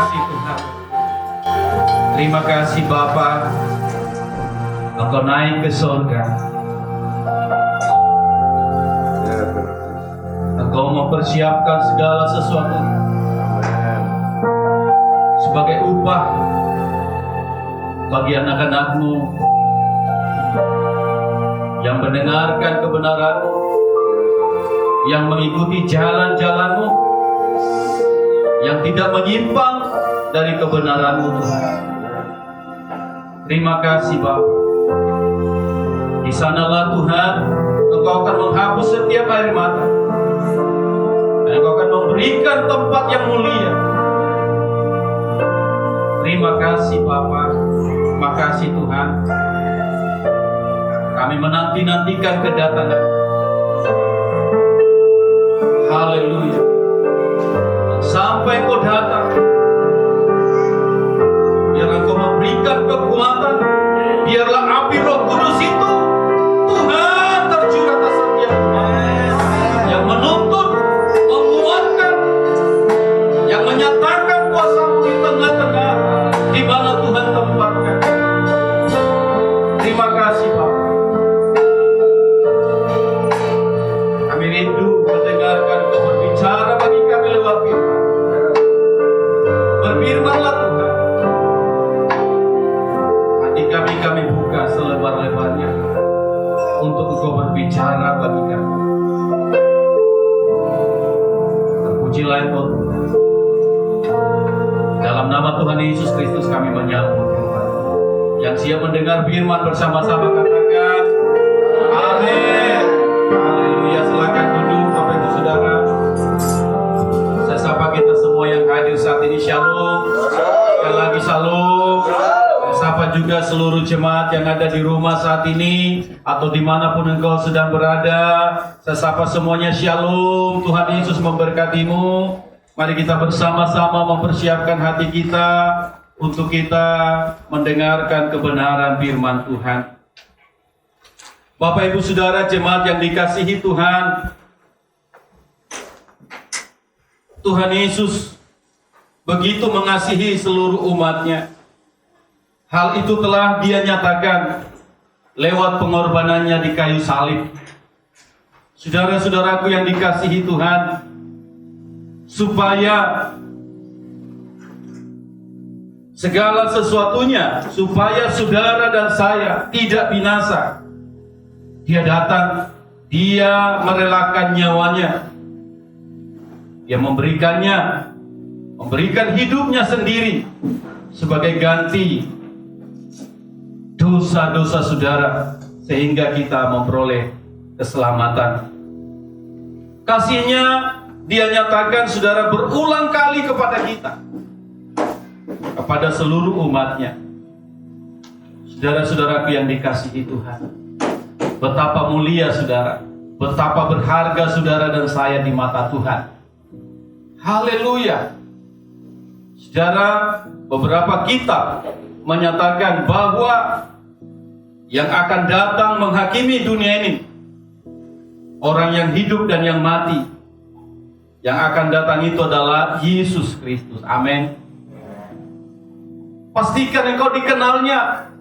kasih Tuhan. Terima kasih Bapa, Engkau naik ke surga. Engkau mempersiapkan segala sesuatu sebagai upah bagi anak-anak-Mu yang mendengarkan kebenaran-Mu, yang mengikuti jalan-jalan-Mu, yang tidak menyimpang dari kebenaran-Mu Tuhan. Terima kasih Bapa. Di sanalah Tuhan Engkau akan menghapus setiap air mata, dan Engkau akan memberikan tempat yang mulia. Terima kasih Bapa. Makasih Tuhan. Kami menanti-nantikan kedatangan. Haleluya. Sampai Engkau datang, biar Engkau memberikan kekuatan. Biarlah api Roh Kudus itu Tuhan tercurah atas setiap yang menuntut, menguatkan, yang menyatakan kuasa-Mu di tengah-tengah di mana Tuhan tempatkan. Terima kasih Bapak. Kami rindu mendengarkan Kau berbicara bagi kami lewat firman. Berfirmanlah Tuhan. Hati kami buka selebar-lebarnya untuk Engkau berbicara bagi kami. Terpujilah Engkau Tuhan. Dalam nama Tuhan Yesus Kristus kami menyambut Tuhan. Yang siap mendengar firman bersama-sama katakan amin. Haleluya. Silakan duduk Bapak Ibu Saudara. Saya sapa kita semua yang hadir saat ini. Shalom. Sekali lagi shalom. Saya sapa juga seluruh jemaat yang ada di rumah saat ini atau dimanapun engkau sedang berada. Saya sapa semuanya shalom. Tuhan Yesus memberkatimu. Mari kita bersama-sama mempersiapkan hati kita untuk kita mendengarkan kebenaran firman Tuhan. Bapak Ibu Saudara jemaat yang dikasihi Tuhan, Tuhan Yesus begitu mengasihi seluruh umatnya. Hal itu telah Dia nyatakan lewat pengorbanannya di kayu salib. Saudara-saudaraku yang dikasihi Tuhan, supaya segala sesuatunya, supaya saudara dan saya tidak binasa, Dia datang, Dia merelakan nyawanya, Dia memberikan hidupnya sendiri sebagai ganti dosa-dosa saudara, sehingga kita memperoleh keselamatan. Kasih-Nya Dia nyatakan saudara berulang kali kepada kita, kepada seluruh umatnya. Saudara-saudaraku yang dikasihi Tuhan, betapa mulia saudara, betapa berharga saudara dan saya di mata Tuhan. Haleluya. Saudara, beberapa kitab menyatakan bahwa yang akan datang menghakimi dunia ini, orang yang hidup dan yang mati, yang akan datang itu adalah Yesus Kristus. Amin. Pastikan engkau dikenalnya.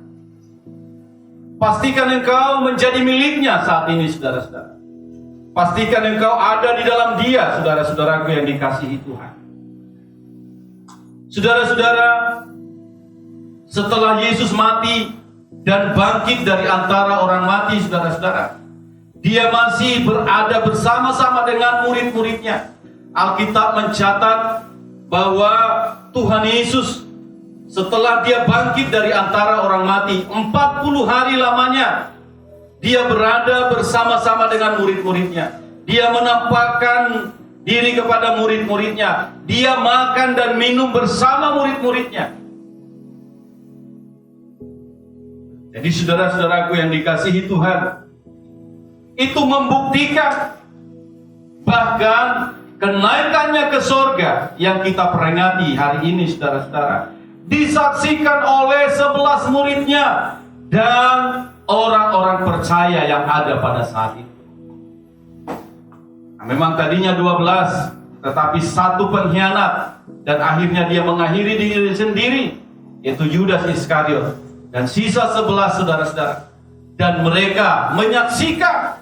Pastikan engkau menjadi miliknya saat ini, saudara-saudara. Pastikan engkau ada di dalam Dia, saudara-saudaraku yang dikasihi Tuhan. Saudara-saudara, setelah Yesus mati dan bangkit dari antara orang mati, saudara-saudara, Dia masih berada bersama-sama dengan murid-muridnya. Alkitab mencatat bahwa Tuhan Yesus setelah Dia bangkit dari antara orang mati, 40 hari lamanya Dia berada bersama-sama dengan murid-muridnya. Dia menampakkan diri kepada murid-muridnya. Dia makan dan minum bersama murid-muridnya. Jadi saudara-saudaraku yang dikasihi Tuhan, itu membuktikan bahkan kenaikannya ke sorga yang kita peringati hari ini, saudara-saudara, disaksikan oleh 11 muridnya dan orang-orang percaya yang ada pada saat itu. Nah, memang tadinya 12, tetapi satu pengkhianat dan akhirnya dia mengakhiri diri sendiri, yaitu Yudas Iskariot dan sisa 11 saudara-saudara. Dan mereka menyaksikan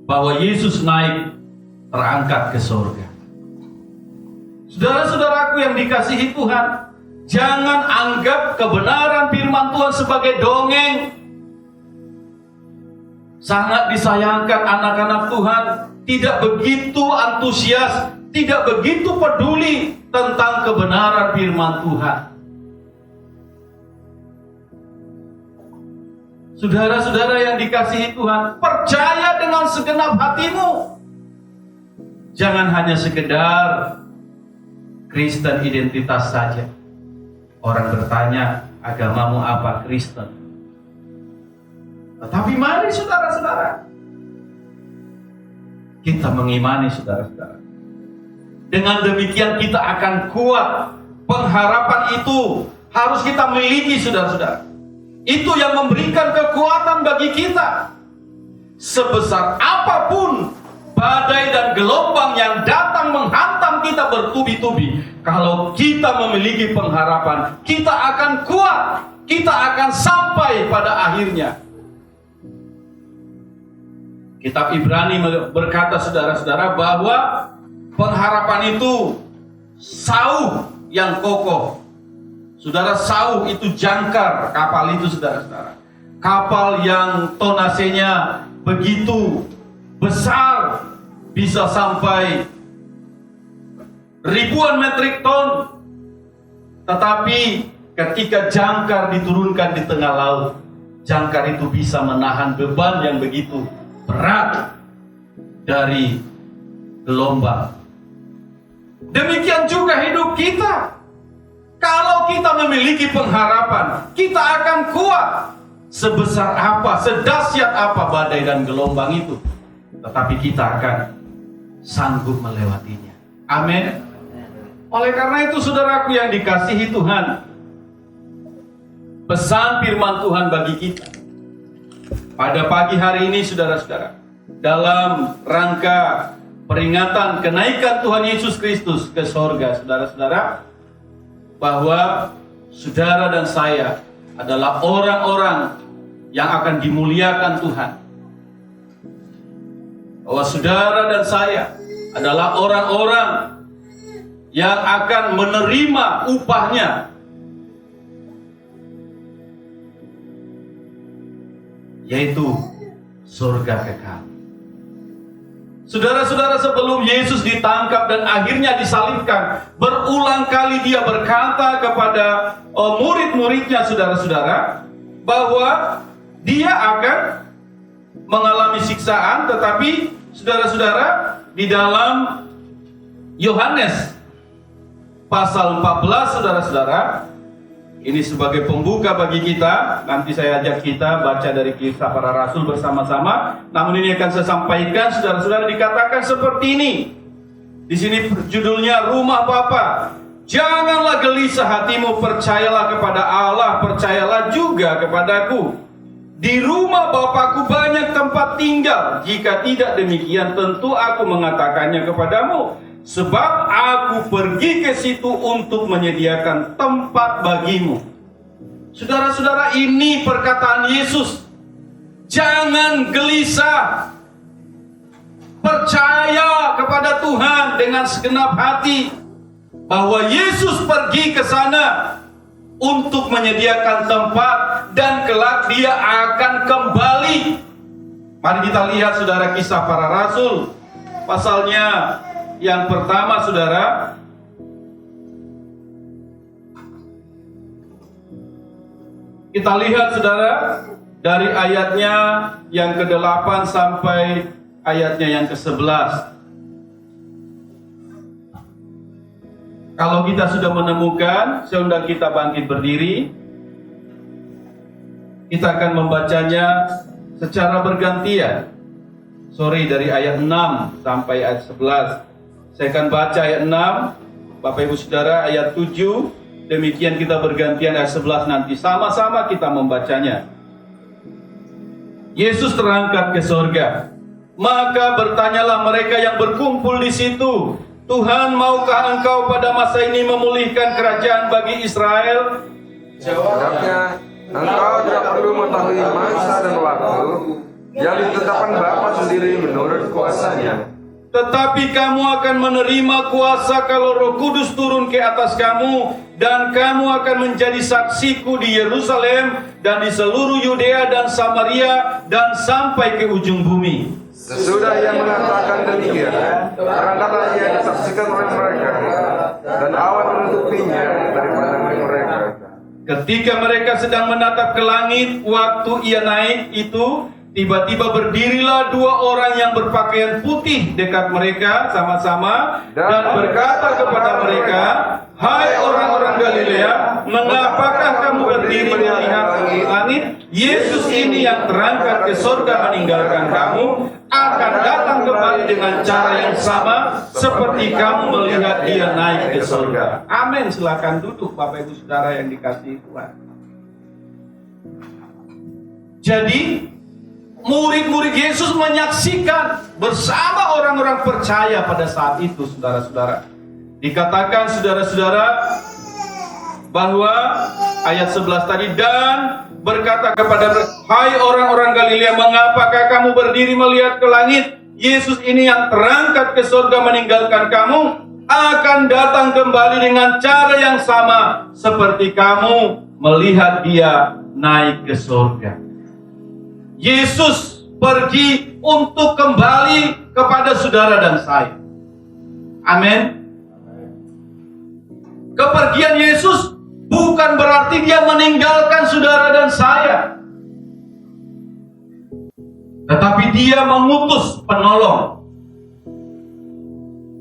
bahwa Yesus naik terangkat ke surga. Saudara-saudaraku yang dikasihi Tuhan, jangan anggap kebenaran firman Tuhan sebagai dongeng. Sangat disayangkan anak-anak Tuhan tidak begitu antusias, tidak begitu peduli tentang kebenaran firman Tuhan. Saudara-saudara yang dikasihi Tuhan, percaya dengan segenap hatimu. Jangan hanya sekedar Kristen identitas saja. Orang bertanya, agamamu apa? Kristen. Tetapi mari saudara-saudara, kita mengimani saudara-saudara. Dengan demikian kita akan kuat. Pengharapan itu harus kita miliki saudara-saudara. Itu yang memberikan kekuatan bagi kita. Sebesar apapun badai dan gelombang yang datang menghantam kita bertubi-tubi, kalau kita memiliki pengharapan, kita akan kuat, kita akan sampai pada akhirnya. Kitab Ibrani berkata saudara-saudara bahwa pengharapan itu sauh yang kokoh. Saudara, sauh itu jangkar kapal itu saudara-saudara. Kapal yang tonasenya begitu besar, bisa sampai ribuan metrik ton. Tetapi ketika jangkar diturunkan di tengah laut, jangkar itu bisa menahan beban yang begitu berat dari gelombang. Demikian juga hidup kita. Kalau kita memiliki pengharapan, kita akan kuat. Sebesar apa, sedahsyat apa badai dan gelombang itu, tetapi kita akan sanggup melewatinya. Amin. Oleh karena itu saudaraku yang dikasihi Tuhan, pesan firman Tuhan bagi kita pada pagi hari ini saudara-saudara, dalam rangka peringatan kenaikan Tuhan Yesus Kristus ke sorga, saudara-saudara, bahwa saudara dan saya adalah orang-orang yang akan dimuliakan Tuhan. Bahwa saudara dan saya adalah orang-orang yang akan menerima upahnya, yaitu surga kekal. Saudara-saudara, sebelum Yesus ditangkap dan akhirnya disalibkan, berulang kali dia berkata kepada murid-muridnya saudara-saudara, bahwa dia akan mengalami siksaan. Tetapi saudara-saudara, di dalam Yohanes pasal 14 saudara-saudara, ini sebagai pembuka bagi kita. Nanti saya ajak kita baca dari Kisah Para Rasul bersama-sama. Namun ini akan saya sampaikan saudara-saudara, dikatakan seperti ini. Di sini judulnya Rumah Bapa. Janganlah gelisah hatimu, percayalah kepada Allah, percayalah juga kepadaku. Di rumah Bapakku banyak tempat tinggal. Jika tidak demikian, tentu aku mengatakannya kepadamu. Sebab aku pergi ke situ untuk menyediakan tempat bagimu. Saudara-saudara, ini perkataan Yesus. Jangan gelisah. Percaya kepada Tuhan dengan segenap hati bahwa Yesus pergi ke sana untuk menyediakan tempat dan kelak dia akan kembali. Mari kita lihat saudara Kisah Para Rasul pasalnya yang pertama saudara. Kita lihat saudara dari ayatnya yang ke-8 sampai ayatnya yang ke-11. Kalau kita sudah menemukan, saya undang kita bangkit berdiri. Kita akan membacanya secara bergantian. Sorry, dari ayat 6 sampai ayat 11. Saya akan baca ayat 6, Bapak Ibu Saudara, ayat 7. Demikian kita bergantian ayat 11 nanti. Sama-sama kita membacanya. Yesus terangkat ke sorga. Maka bertanyalah mereka yang berkumpul di situ, Tuhan, maukah Engkau pada masa ini memulihkan kerajaan bagi Israel? Jawabnya, engkau tidak perlu mengetahui masa dan waktu yang ditetapkan Bapa sendiri menurut kuasanya. Tetapi kamu akan menerima kuasa kalau Roh Kudus turun ke atas kamu, dan kamu akan menjadi saksiku di Yerusalem dan di seluruh Yudea dan Samaria dan sampai ke ujung bumi. Sesudah ia mengatakan demikian, terangkatlah ia disaksikan oleh mereka, dan awan menutupinya dari pandangan mereka. Ketika mereka sedang menatap ke langit, waktu ia naik itu, tiba-tiba berdirilah dua orang yang berpakaian putih dekat mereka sama-sama dan berkata kepada mereka, "Hai orang-orang Galilea, mengapakah kamu berdiri melihat langit? Yesus ini yang terangkat ke surga meninggalkan kamu, akan datang kembali dengan cara yang sama seperti kamu melihat dia naik ke surga." Amin. Silakan duduk Bapak Ibu Saudara yang dikasihi Tuhan. Jadi murid-murid Yesus menyaksikan bersama orang-orang percaya pada saat itu, saudara-saudara. Dikatakan saudara-saudara bahwa ayat 11 tadi, dan berkata kepada mereka, "Hai orang-orang Galilea, mengapakah kamu berdiri melihat ke langit? Yesus ini yang terangkat ke surga meninggalkan kamu, akan datang kembali dengan cara yang sama seperti kamu melihat dia naik ke surga." Yesus pergi untuk kembali kepada saudara dan saya. Amin. Kepergian Yesus bukan berarti dia meninggalkan saudara dan saya, tetapi dia mengutus penolong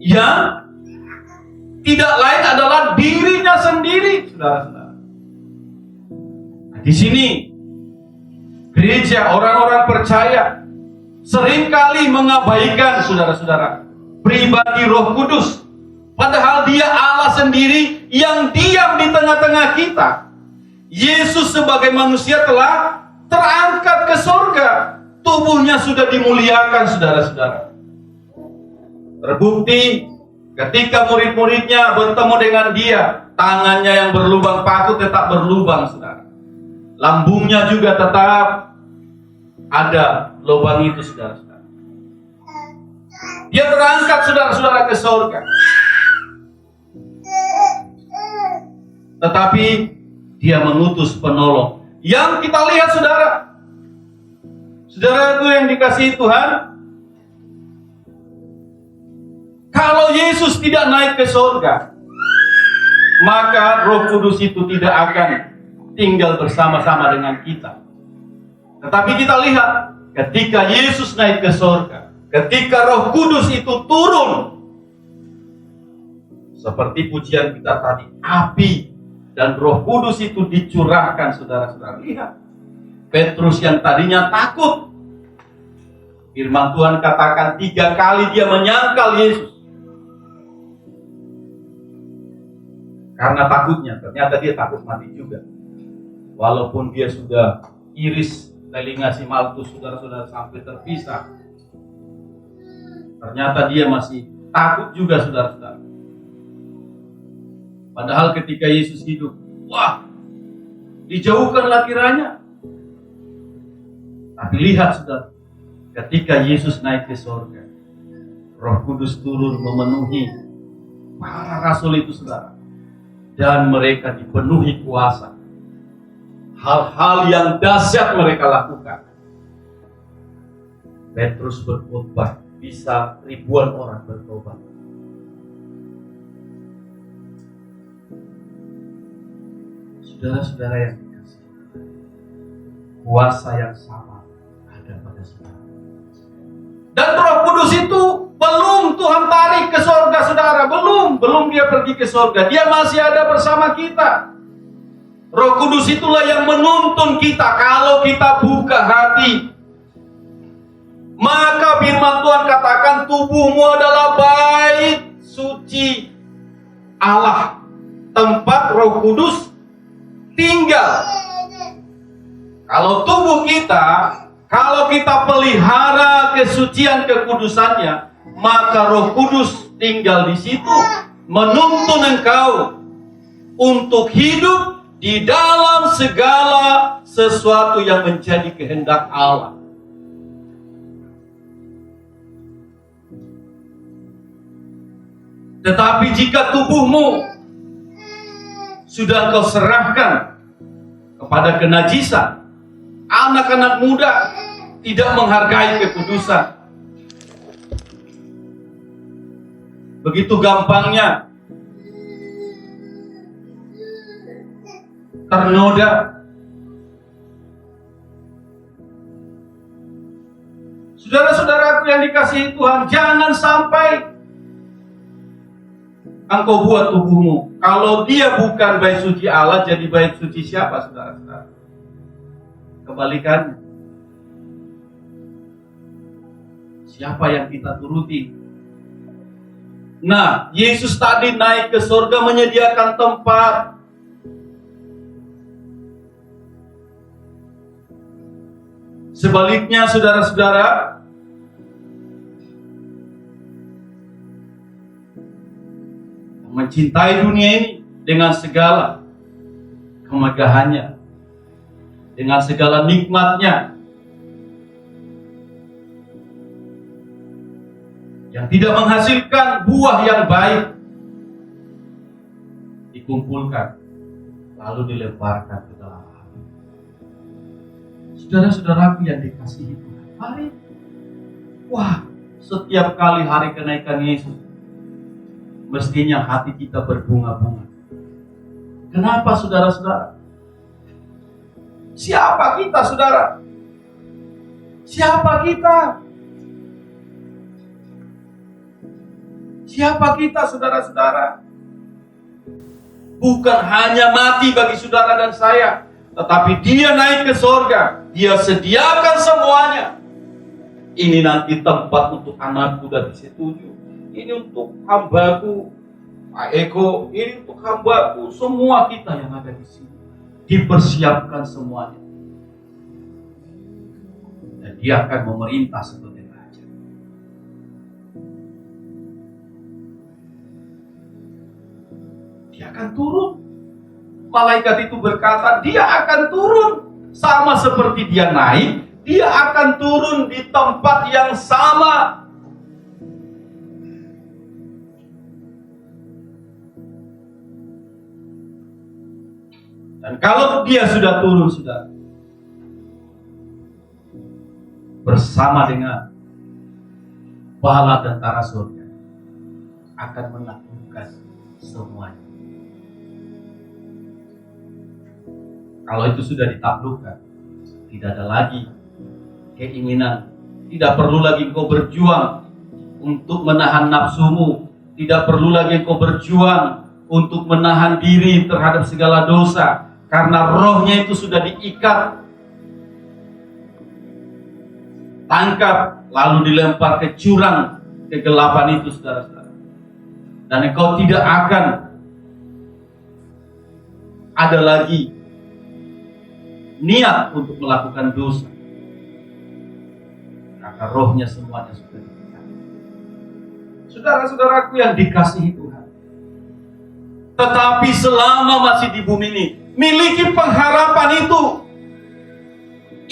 yang tidak lain adalah dirinya sendiri, saudara-saudara. Nah, di sini gereja, orang-orang percaya seringkali mengabaikan, saudara-saudara, pribadi Roh Kudus. Padahal dia Allah sendiri yang diam di tengah-tengah kita. Yesus sebagai manusia telah terangkat ke surga. Tubuhnya sudah dimuliakan, saudara-saudara. Terbukti ketika murid-muridnya bertemu dengan dia, tangannya yang berlubang paku tetap berlubang, saudara. Lambungnya juga tetap ada lubang itu, saudara-saudara. Dia terangkat, saudara-saudara, ke surga. Tetapi dia mengutus penolong yang kita lihat, saudara. Saudaraku yang dikasihi Tuhan, kalau Yesus tidak naik ke surga, maka Roh Kudus itu tidak akan tinggal bersama-sama dengan kita. Tetapi kita lihat, ketika Yesus naik ke surga, ketika Roh Kudus itu turun, seperti pujian kita tadi, api dan Roh Kudus itu dicurahkan, saudara-saudara. Lihat, Petrus yang tadinya takut, firman Tuhan katakan 3 kali dia menyangkal Yesus. Karena takutnya, ternyata dia takut mati juga. Walaupun dia sudah iris telinga si Malkus, saudara-saudara, sampai terpisah, ternyata dia masih takut juga, saudara-saudara. Padahal ketika Yesus hidup, wah, dijauhkanlah kiranya. Tapi lihat, saudara, ketika Yesus naik ke surga, Roh Kudus turun memenuhi para rasul itu, saudara, dan mereka dipenuhi kuasa. Hal-hal yang dahsyat mereka lakukan. Petrus berkhotbah, bisa ribuan orang bertobat. Saudara-saudara yang dikasihi, kuasa yang sama ada pada saudara. Dan Roh Kudus itu belum Tuhan tarik ke surga, saudara. Belum dia pergi ke surga. Dia masih ada bersama kita. Roh Kudus itulah yang menuntun kita kalau kita buka hati. Maka firman Tuhan katakan, tubuhmu adalah bait suci Allah, tempat Roh Kudus tinggal. Kalau tubuh kita, kalau kita pelihara kesucian kekudusannya, maka Roh Kudus tinggal di situ, menuntun engkau untuk hidup di dalam segala sesuatu yang menjadi kehendak Allah. Tetapi jika tubuhmu sudah kau serahkan kepada kenajisan, anak-anak muda tidak menghargai kekudusan, begitu gampangnya ternoda. Saudara-saudaraku yang dikasihi Tuhan, jangan sampai engkau buat tubuhmu, kalau dia bukan bait suci Allah, jadi bait suci siapa, saudara-saudara? Kebalikannya. Siapa yang kita turuti? Nah, Yesus tadi naik ke surga menyediakan tempat. Sebaliknya, saudara-saudara, mencintai dunia ini dengan segala kemegahannya, dengan segala nikmatnya, yang tidak menghasilkan buah yang baik, dikumpulkan lalu dilemparkan ke dalam api. Saudara-saudaraku yang dikasihi Tuhan, hari, setiap kali hari kenaikan Yesus, mestinya hati kita berbunga-bunga. Kenapa, saudara-saudara? Siapa kita, saudara? Siapa kita? Siapa kita, saudara-saudara? Bukan hanya mati bagi saudara dan saya, tetapi dia naik ke surga. Dia sediakan semuanya. Ini nanti tempat untuk anakku dan disetujui. Ini untuk hambaku, Pak Eko, ini untuk hambaku, semua kita yang ada di sini. Dipersiapkan semuanya. Dan dia akan memerintah sebagai raja. Dia akan turun. Malaikat itu berkata, dia akan turun. Sama seperti dia naik, dia akan turun di tempat yang sama. Dan kalau dia sudah turun, bersama dengan bala tentara surga, akan menaklukkan semuanya. Kalau itu sudah ditaklukkan, tidak ada lagi keinginan, tidak perlu lagi kau berjuang untuk menahan nafsumu, tidak perlu lagi kau berjuang untuk menahan diri terhadap segala dosa. Karena rohnya itu sudah diikat, tangkap, lalu dilempar ke jurang kegelapan itu, saudara-saudara. Dan engkau tidak akan ada lagi niat untuk melakukan dosa. Karena rohnya semuanya sudah diikat. Saudara-saudaraku yang dikasihi Tuhan, tetapi selama masih di bumi ini, miliki pengharapan itu.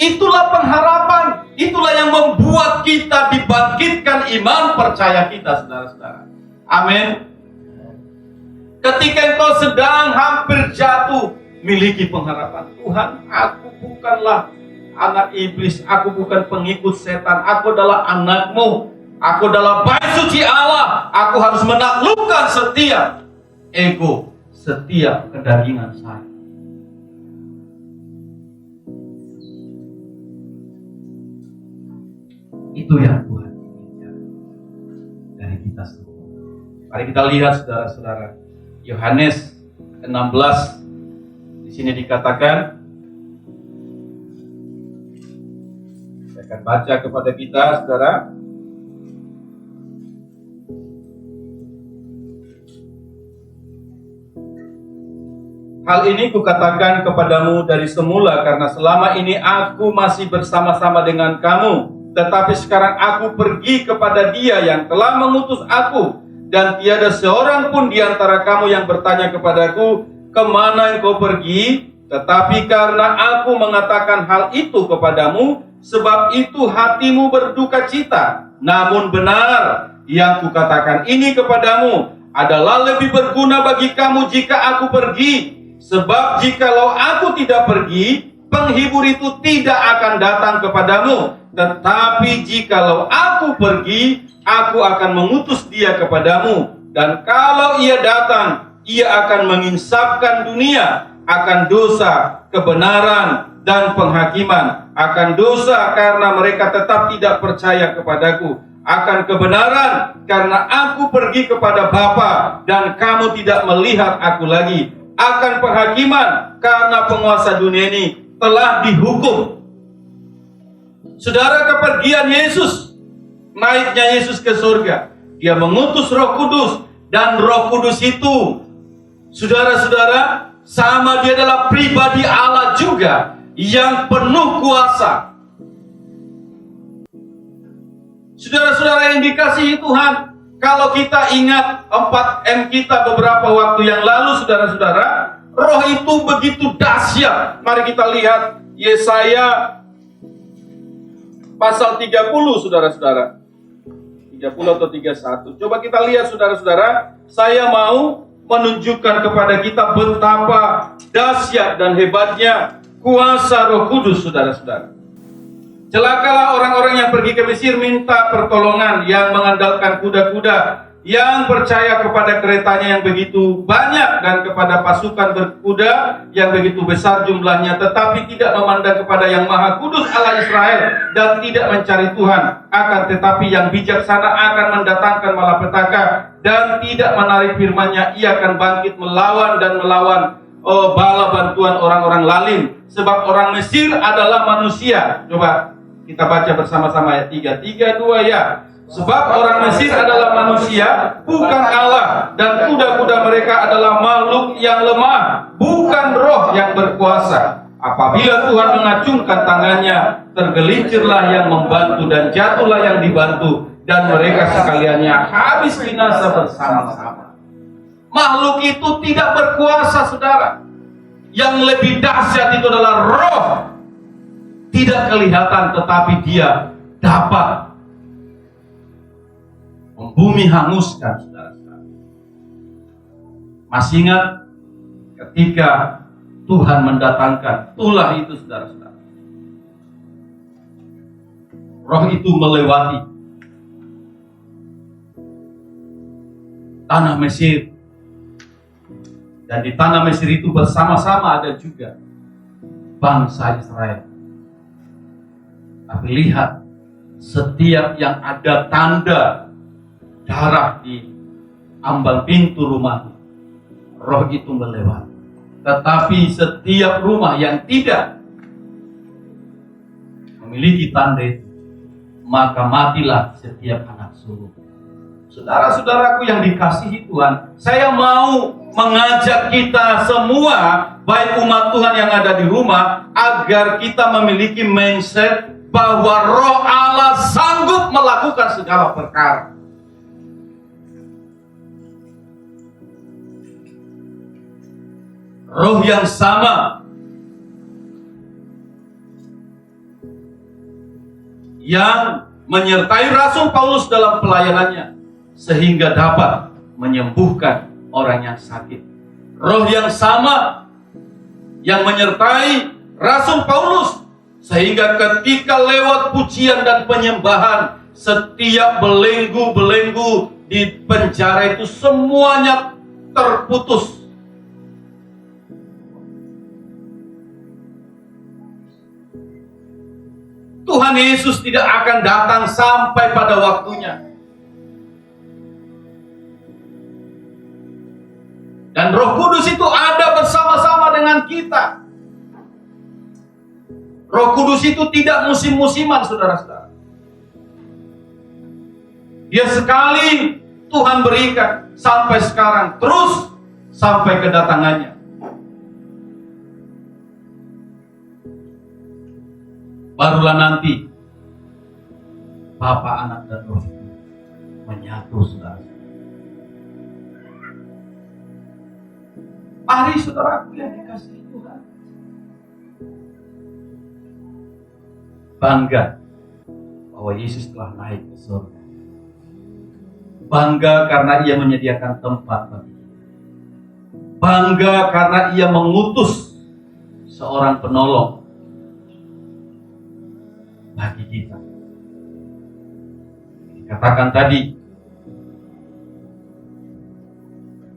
Itulah pengharapan. Itulah yang membuat kita dibangkitkan iman percaya kita, saudara-saudara. Amin. Ketika engkau sedang hampir jatuh, miliki pengharapan. Tuhan, aku bukanlah anak iblis. Aku bukan pengikut setan. Aku adalah anakmu. Aku adalah bait suci Allah. Aku harus menaklukkan setiap ego, setiap kedagingan saya. Itu yang Tuhan inginkan dari kita semua. Mari kita lihat, saudara-saudara, Yohanes 16. Di sini dikatakan, saya akan baca kepada kita, saudara. Hal ini kukatakan kepadamu dari semula, karena selama ini aku masih bersama-sama dengan kamu. Tetapi sekarang aku pergi kepada Dia yang telah mengutus aku. dan tiada seorang pun di antara kamu yang bertanya kepadaku, kemana engkau pergi? Tetapi karena aku mengatakan hal itu kepadamu, sebab itu hatimu berduka cita. Namun benar, yang kukatakan ini kepadamu adalah lebih berguna bagi kamu jika aku pergi. Sebab jikalau aku tidak pergi, penghibur itu tidak akan datang kepadamu. Tetapi jikalau aku pergi, aku akan mengutus dia kepadamu. Dan kalau ia datang, ia akan menginsafkan dunia akan dosa, kebenaran, dan penghakiman. Akan dosa karena mereka tetap tidak percaya kepadaku. Akan kebenaran karena aku pergi kepada Bapa dan kamu tidak melihat aku lagi. Akan penghakiman karena penguasa dunia ini telah dihukum. Saudara, kepergian Yesus, naiknya Yesus ke surga, dia mengutus Roh Kudus, dan Roh Kudus itu, saudara-saudara, sama dia adalah pribadi Allah juga yang penuh kuasa. Saudara-saudara yang dikasihi Tuhan, kalau kita ingat 4M kita beberapa waktu yang lalu, saudara-saudara, Roh itu begitu dahsyat. Mari kita lihat Yesaya pasal 30, saudara-saudara. 30 atau 31. Coba kita lihat, saudara-saudara. Saya mau menunjukkan kepada kita betapa dahsyat dan hebatnya kuasa Roh Kudus, saudara-saudara. Celakalah orang-orang yang pergi ke Mesir minta pertolongan, yang mengandalkan kuda-kuda, yang percaya kepada keretanya yang begitu banyak dan kepada pasukan berkuda yang begitu besar jumlahnya, tetapi tidak memandang kepada yang Maha Kudus Allah Israel dan tidak mencari Tuhan. Akan tetapi yang bijaksana akan mendatangkan malapetaka dan tidak menarik firman-Nya. Ia akan bangkit melawan dan melawan bala bantuan orang-orang lalim, sebab orang Mesir adalah manusia. Coba kita baca bersama-sama ayat 3. 3, 2 ya. Sebab orang Mesir adalah manusia, bukan Allah, dan kuda-kuda mereka adalah makhluk yang lemah, bukan roh yang berkuasa. Apabila Tuhan mengacungkan tangannya, tergelincirlah yang membantu dan jatuhlah yang dibantu, dan mereka sekaliannya habis binasa bersama-sama. Makhluk itu tidak berkuasa, saudara. Yang lebih dahsyat itu adalah roh. Tidak kelihatan, tetapi dia dapat membumi hanguskan, saudara-saudara. Masih ingat ketika Tuhan mendatangkan tulah itu, saudara-saudara. Roh itu melewati tanah Mesir. Dan di tanah Mesir itu bersama-sama ada juga bangsa Israel. Tapi lihat, setiap yang ada tanda darah di ambang pintu rumah, roh itu melewati. Tetapi setiap rumah yang tidak memiliki tanda itu, maka matilah setiap anak sulung. Saudara-saudaraku yang dikasihi Tuhan, saya mau mengajak kita semua, baik umat Tuhan yang ada di rumah, agar kita memiliki mindset bahwa Roh Allah sanggup melakukan segala perkara. Roh yang sama yang menyertai Rasul Paulus dalam pelayanannya sehingga dapat menyembuhkan orang yang sakit. Roh yang sama yang menyertai Rasul Paulus sehingga ketika lewat pujian dan penyembahan, setiap belenggu-belenggu di penjara itu semuanya terputus. Tuhan Yesus tidak akan datang sampai pada waktunya. Dan Roh Kudus itu ada bersama-sama dengan kita. Roh Kudus itu tidak musim-musiman, saudara-saudara. Dia sekali Tuhan berikan sampai sekarang, terus sampai kedatangannya. Barulah nanti Bapa, Anak, dan Roh menyatu, saudara. Mari saudaraku yang dikasihi Tuhan, bangga bahwa Yesus telah naik ke surga. Bangga karena Ia menyediakan tempat bagi kita. Bangga karena Ia mengutus seorang penolong bagi kita. Dikatakan tadi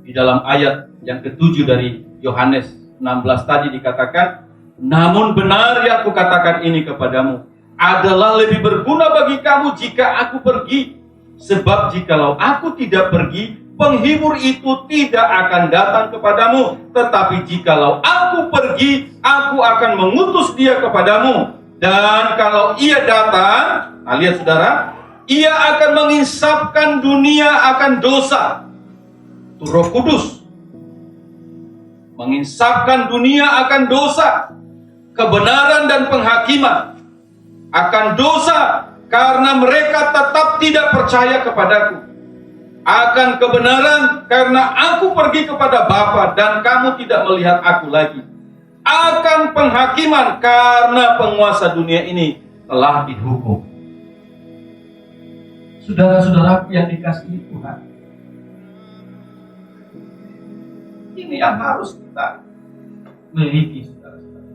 di dalam ayat yang ke-7 dari Yohanes 16 tadi dikatakan, namun benar yang aku katakan ini kepadamu adalah lebih berguna bagi kamu jika aku pergi. Sebab jikalau aku tidak pergi, penghibur itu tidak akan datang kepadamu. Tetapi jikalau aku pergi, aku akan mengutus dia kepadamu. Dan kalau ia datang, nah lihat saudara, ia akan menginsafkan dunia akan dosa. Itu Roh Kudus. Menginsafkan dunia akan dosa, kebenaran dan penghakiman. Akan dosa karena mereka tetap tidak percaya kepadaku. Akan kebenaran karena aku pergi kepada Bapa dan kamu tidak melihat aku lagi. Akan penghakiman karena penguasa dunia ini telah dihukum. Saudara-saudara yang dikasihi Tuhan, ini yang harus kita miliki, saudara-saudara.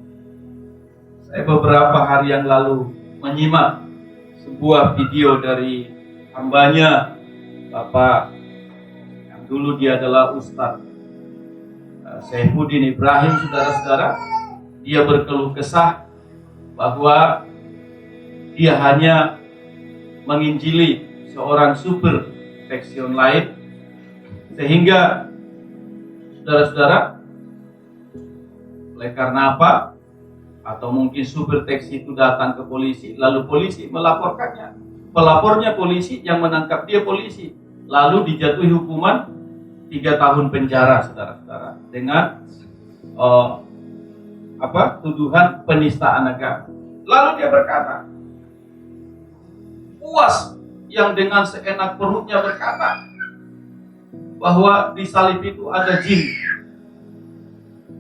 Saya beberapa hari yang lalu menyimak sebuah video dari hambanya Bapak yang dulu dia adalah Ustadz Saifuddin Ibrahim, saudara-saudara. Dia berkeluh kesah bahwa dia hanya menginjili seorang supir taksi online, sehingga saudara-saudara, oleh karena apa? Atau mungkin supir taksi itu datang ke polisi, lalu polisi melaporkannya. Pelapornya polisi, yang menangkap dia polisi. Lalu dijatuhi hukuman 3 tahun penjara, saudara-saudara, dengan tuduhan penistaan agama. Lalu dia berkata, puas yang dengan seenak perutnya berkata bahwa di salib itu ada jin.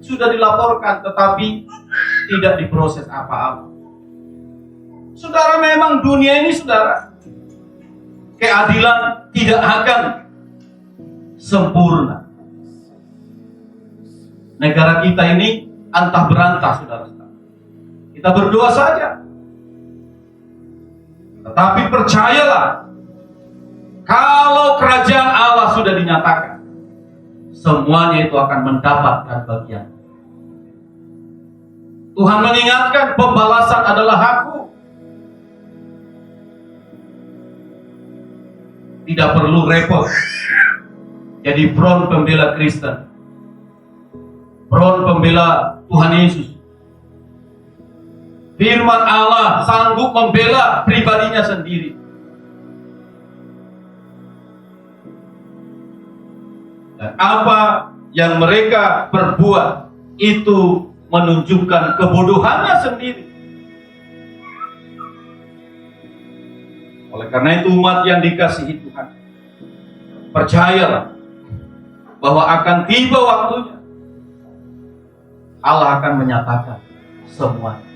Sudah dilaporkan tetapi tidak diproses apa-apa. Saudara, memang dunia ini, saudara, keadilan tidak akan sempurna. Negara kita ini antah berantah, saudara-saudara. Kita berdoa saja. Tetapi percayalah, kalau kerajaan Allah sudah dinyatakan, semuanya itu akan mendapatkan bagian. Tuhan mengingatkan, pembalasan adalah hakku. Tidak perlu repot jadi front pembela Kristen, front pembela Tuhan Yesus. Firman Allah sanggup membela pribadinya sendiri. Dan apa yang mereka perbuat itu menunjukkan kebodohannya sendiri. Oleh karena itu, umat yang dikasihi Tuhan, percayalah bahwa akan tiba waktunya Allah akan menyatakan semuanya.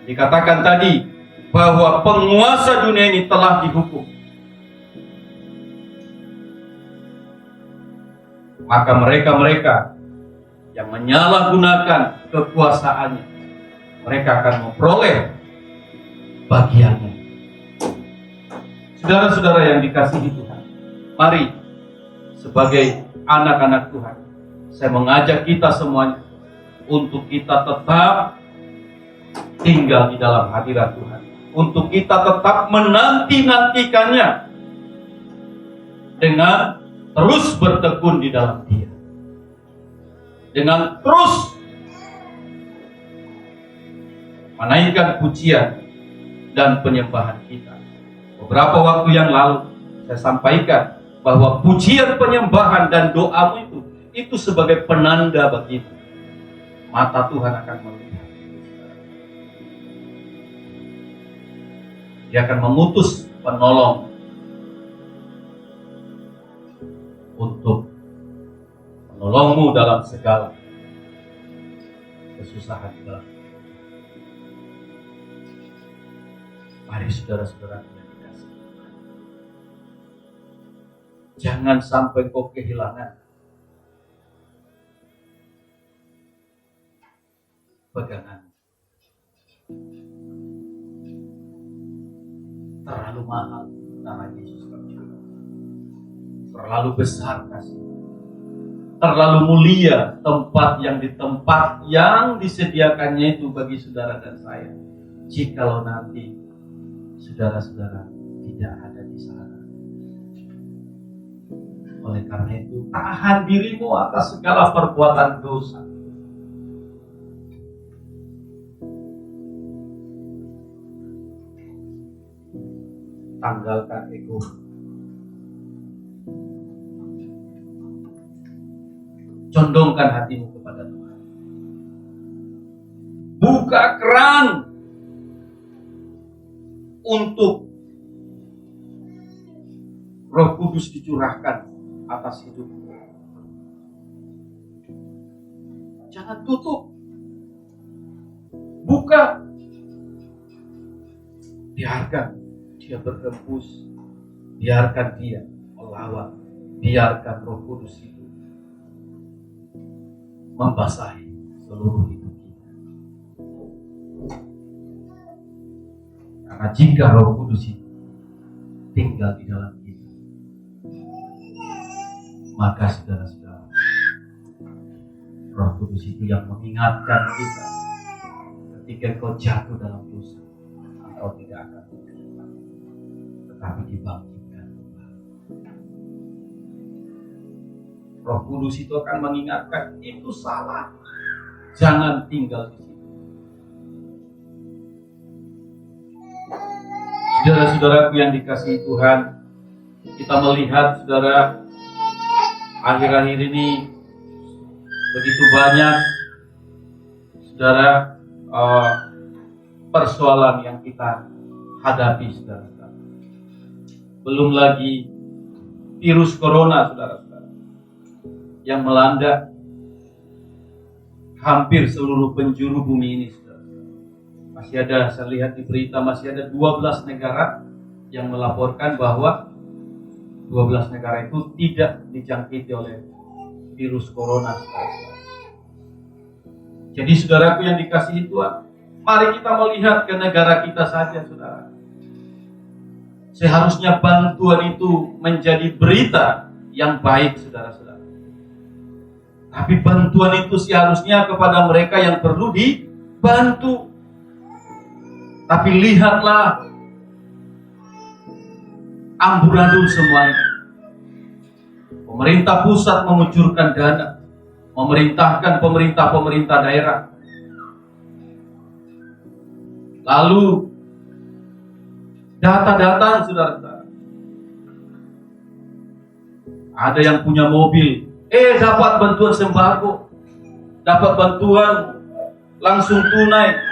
Dikatakan tadi bahwa penguasa dunia ini telah dihukum. Maka mereka-mereka yang menyalahgunakan kekuasaannya, mereka akan memperoleh bagiannya. Saudara-saudara yang dikasihi Tuhan, mari sebagai anak-anak Tuhan, saya mengajak kita semuanya untuk kita tetap tinggal di dalam hadirat Tuhan, untuk kita tetap menanti-nantikannya dengan terus bertekun di dalam Dia, dengan terus menaikkan pujian dan penyembahan kita. Beberapa waktu yang lalu saya sampaikan bahwa pujian, penyembahan dan doamu itu sebagai penanda bagi kita. Mata Tuhan akan melihat. Dia akan mengutus penolong untuk menolong menolongmu dalam segala kesusahan dalam. Mari saudara-saudara yang dikasihi, jangan sampai kau kehilangan pegangan. Terlalu mahal darah Yesus kami jual. Terlalu besar kasih. Terlalu mulia tempat yang disediakannya itu bagi saudara dan saya. Jikalau nanti saudara-saudara tidak ada di sana. Oleh karena itu, tahan dirimu atas segala perbuatan dosa. Tanggalkan ego. Condongkan hatimu kepada Tuhan. Buka keran untuk Roh Kudus dicurahkan atas hidupmu. Jangan tutup. Buka. Biarkan dia berhembus. Biarkan dia melawan. Biarkan Roh Kudus itu membasahi seluruh hidup kita. Karena jika Roh Kudus itu tinggal di dalam kita, maka saudara-saudara, Roh Kudus itu yang mengingatkan kita ketika kau jatuh dalam dosa, engkau tidak akan terjebak, tetapi dibangkitkan. Roh Kudus itu akan mengingatkan itu salah, jangan tinggal di situ. Saudara-saudaraku yang dikasihi Tuhan, kita melihat saudara akhir-akhir ini begitu banyak saudara persoalan yang kita hadapi, saudara-saudara. Belum lagi virus corona, saudara-saudara, yang melanda hampir seluruh penjuru bumi ini, saudara. Masih ada, saya lihat di berita, masih ada 12 negara yang melaporkan bahwa 12 negara itu tidak dijangkiti oleh virus corona, saudara. Jadi saudaraku yang dikasihi Tuhan, mari kita melihat ke negara kita saja, saudara. Seharusnya bantuan itu menjadi berita yang baik, saudara-saudara. Tapi bantuan itu seharusnya kepada mereka yang perlu dibantu. Tapi lihatlah amburadul semuanya. Pemerintah pusat mengucurkan dana, memerintahkan pemerintah daerah. Lalu data-data, saudara-saudara. Ada yang punya mobil, dapat bantuan sembako, dapat bantuan langsung tunai.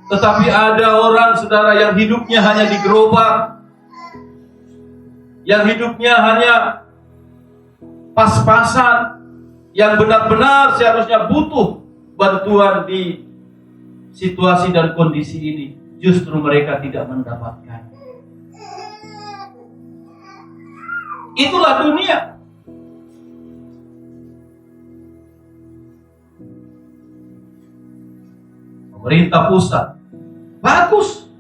Tetapi ada orang, saudara, yang hidupnya hanya di gerobak, yang hidupnya hanya pas-pasan, yang benar-benar seharusnya butuh bantuan di situasi dan kondisi ini, justru mereka tidak mendapatkan. Itulah dunia. Pemerintah pusat bagus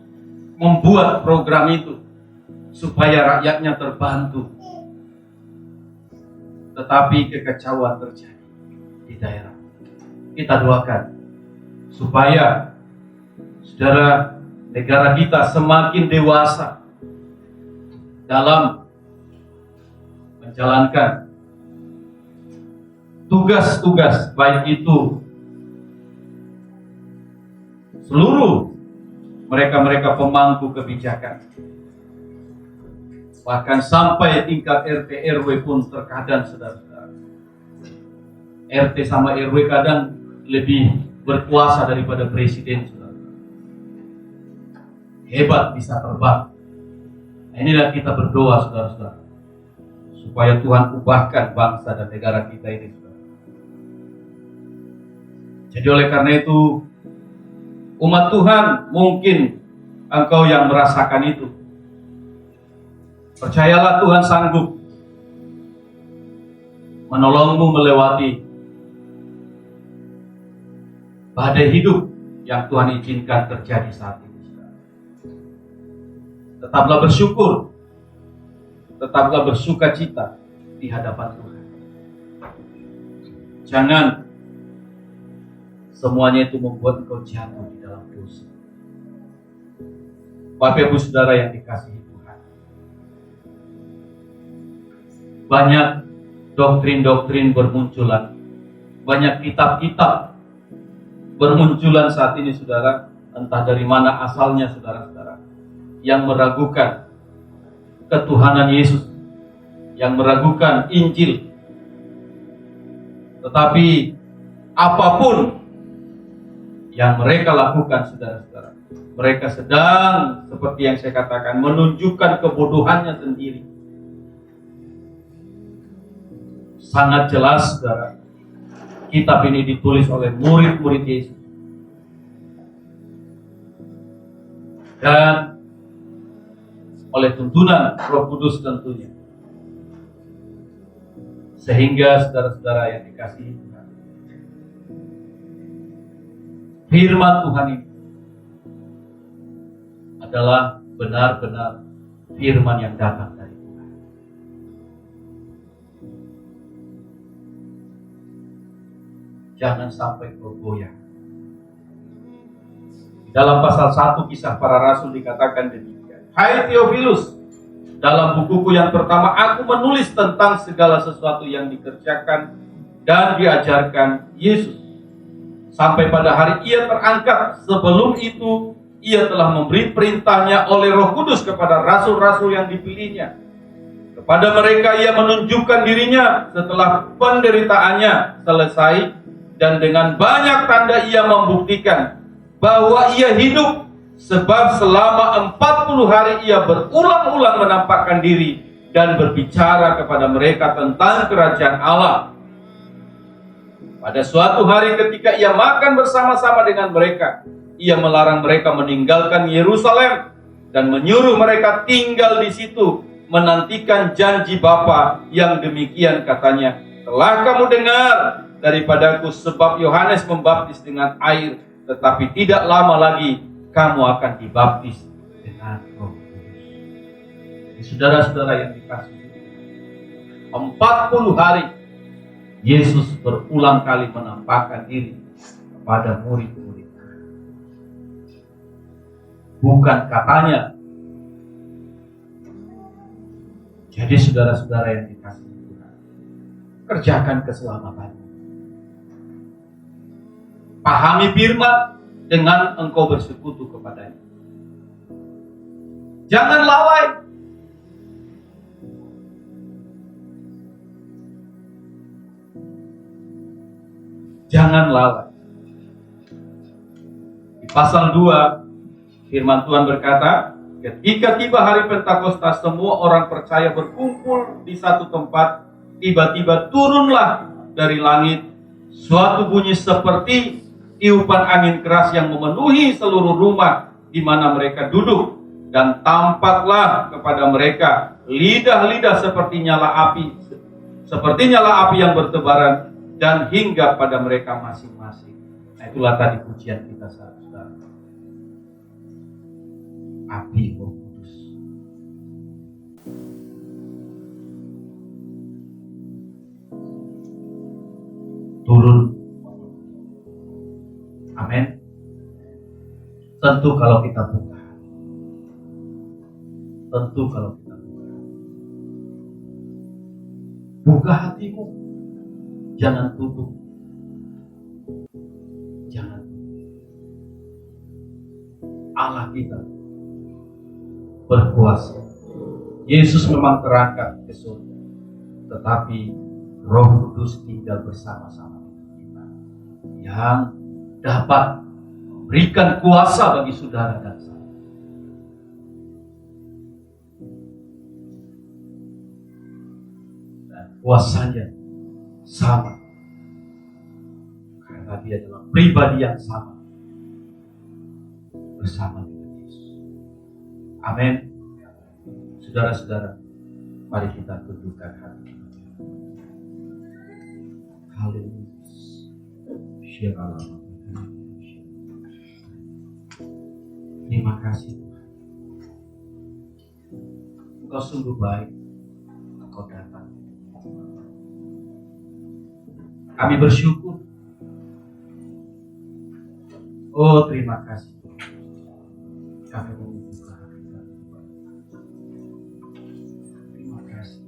membuat program itu supaya rakyatnya terbantu. Tetapi kekacauan terjadi di daerah. Kita doakan supaya saudara, negara kita semakin dewasa dalam menjalankan tugas-tugas, baik itu seluruh mereka-mereka pemangku kebijakan, bahkan sampai tingkat RT RW pun terkadang, saudara-saudara, RT sama RW kadang lebih berkuasa daripada presiden, saudara. Hebat, bisa terbang. Inilah kita berdoa, saudara-saudara, supaya Tuhan ubahkan bangsa dan negara kita ini, saudara. Jadi oleh karena itu, umat Tuhan, mungkin engkau yang merasakan itu. Percayalah Tuhan sanggup menolongmu melewati badai hidup yang Tuhan izinkan terjadi saat ini. Tetaplah bersyukur, tetaplah bersuka cita di hadapan Tuhan. Jangan semuanya itu membuat engkau jatuh di dalam dosa. Bapak Ibu Saudara yang dikasihi Tuhan, banyak doktrin-doktrin bermunculan, banyak kitab-kitab bermunculan saat ini, saudara. Entah dari mana asalnya, saudara-saudara, yang meragukan ketuhanan Yesus, yang meragukan Injil. Tetapi apapun yang mereka lakukan, saudara-saudara, mereka sedang, seperti yang saya katakan, menunjukkan kebodohannya sendiri. Sangat jelas, saudara, kitab ini ditulis oleh murid-murid Yesus. Dan oleh tuntunan Roh Kudus tentunya. Sehingga saudara-saudara yang dikasihi Tuhan, firman Tuhan ini adalah benar-benar firman yang datang dari Tuhan. Jangan sampai bergoyah. Di dalam pasal 1 Kisah Para Rasul dikatakan demikian. Hai Theophilus, dalam bukuku yang pertama aku menulis tentang segala sesuatu yang dikerjakan dan diajarkan Yesus sampai pada hari ia terangkat. Sebelum itu ia telah memberi perintahnya oleh Roh Kudus kepada rasul-rasul yang dipilihnya. Kepada mereka ia menunjukkan dirinya setelah penderitaannya selesai, dan dengan banyak tanda ia membuktikan bahwa ia hidup, sebab selama 40 hari ia berulang-ulang menampakkan diri dan berbicara kepada mereka tentang kerajaan Allah. Pada suatu hari ketika ia makan bersama-sama dengan mereka, ia melarang mereka meninggalkan Yerusalem dan menyuruh mereka tinggal di situ, menantikan janji Bapa yang demikian katanya, telah kamu dengar daripadaku, sebab Yohanes membaptis dengan air, tetapi tidak lama lagi kamu akan dibaptis dengan Roh Kudus. Jadi saudara-saudara yang dikasihi, 40 hari Yesus berulang kali menampakkan diri kepada murid-murid. Bukan katanya. Jadi saudara-saudara yang dikasihi Tuhan, kerjakan keselamatan. Pahami firman dengan engkau bersekutu kepadanya. Jangan lalai. Jangan lalai. Di pasal 2, firman Tuhan berkata, ketika tiba hari Pentakosta, semua orang percaya berkumpul di satu tempat. Tiba-tiba turunlah dari langit suatu bunyi seperti tiupan angin keras yang memenuhi seluruh rumah di mana mereka duduk, dan tampaklah kepada mereka lidah-lidah seperti nyala api yang bertebaran dan hingga pada mereka masing-masing. Nah, itulah tadi pujian kita, saudara. Api Roh Kudus. Turun. Amin. Tentu kalau kita buka. Buka hatimu. Jangan tutup. Jangan. Allah kita berkuasa. Yesus memang terangkat ke surga, tetapi Roh Kudus tinggal bersama-sama kita, yang dapat memberikan kuasa bagi saudara dan saya. kuasanya sama. Karena dia adalah pribadi yang sama bersama dengan Yesus. Amin. Saudara-saudara, mari kita tundukkan hati kita. Haleluya. Terima kasih Tuhan. Engkau sungguh baik. Engkau datang. Kami bersyukur. Oh, terima kasih. Kami membuka hati kami. Terima kasih.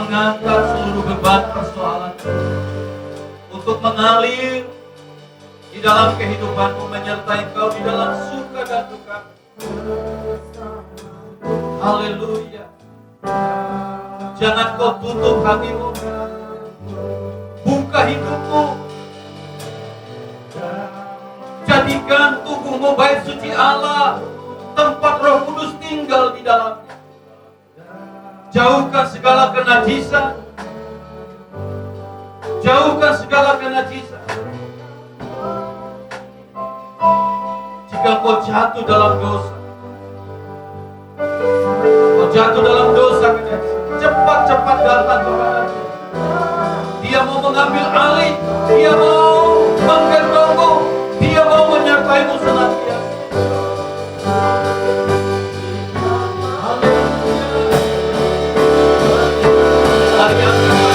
mengangkat seluruh beban persoalan untuk mengalir di dalam kehidupanmu, menyertai kau di dalam suka dan duka. Haleluya. Jangan kau tutup hatimu, buka hidupmu, jadikan tubuh Sungguh bait suci Allah, tempat Roh Kudus tinggal di dalamnya. Jauhkan segala kenajisan, jauhkan segala kenajisan. Jika kau jatuh dalam dosa, kau jatuh dalam dosa, cepat-cepat datang kepada Dia. Dia mau mengambil alih, Dia mau menggendongmu, Dia mau menyertaimu senantiasa. Mari angkat tanganmu.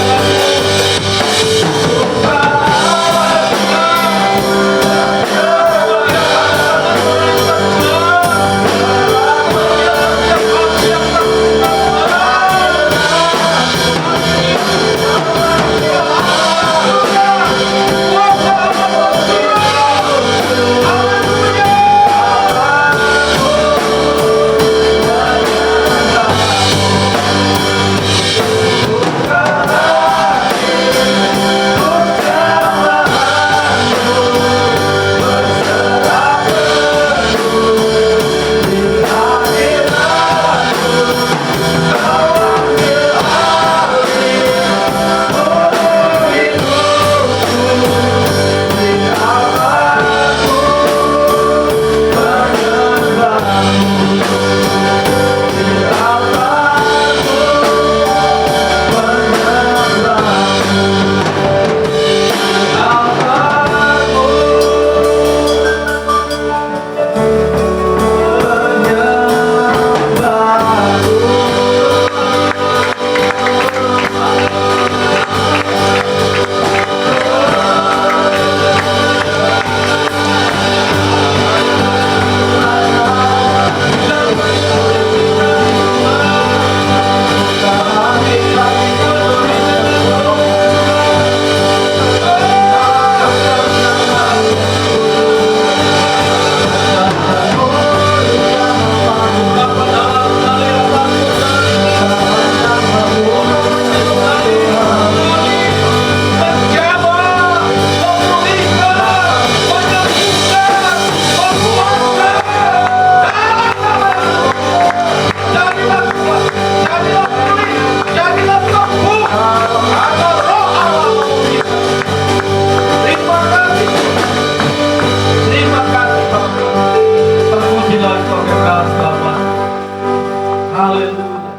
Haleluya.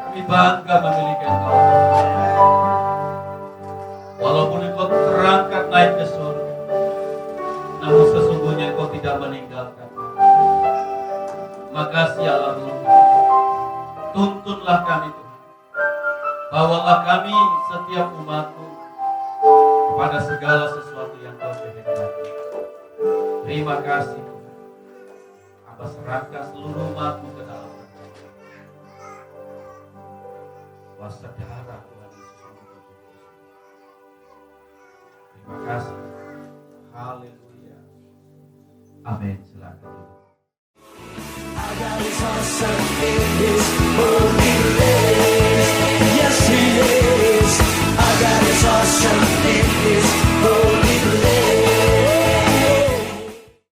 Kami bangga memiliki Engkau. Walaupun Engkau terangkat naik ke surga, namun sesungguhnya Engkau tidak meninggalkan. Makasih Allah Tuhan. Tuntunlah kami Tuhan. Bawalah kami setiap umat-Mu kepada segala sesuatu yang Kau kehendaki. Terima kasih Tuhan. Hamba serahkan seluruh umat-Mu ke dalam kuasa darah Tuhan Yesus. Terima kasih. Haleluya. Amin. Silakan. I got his heart set in his holy name.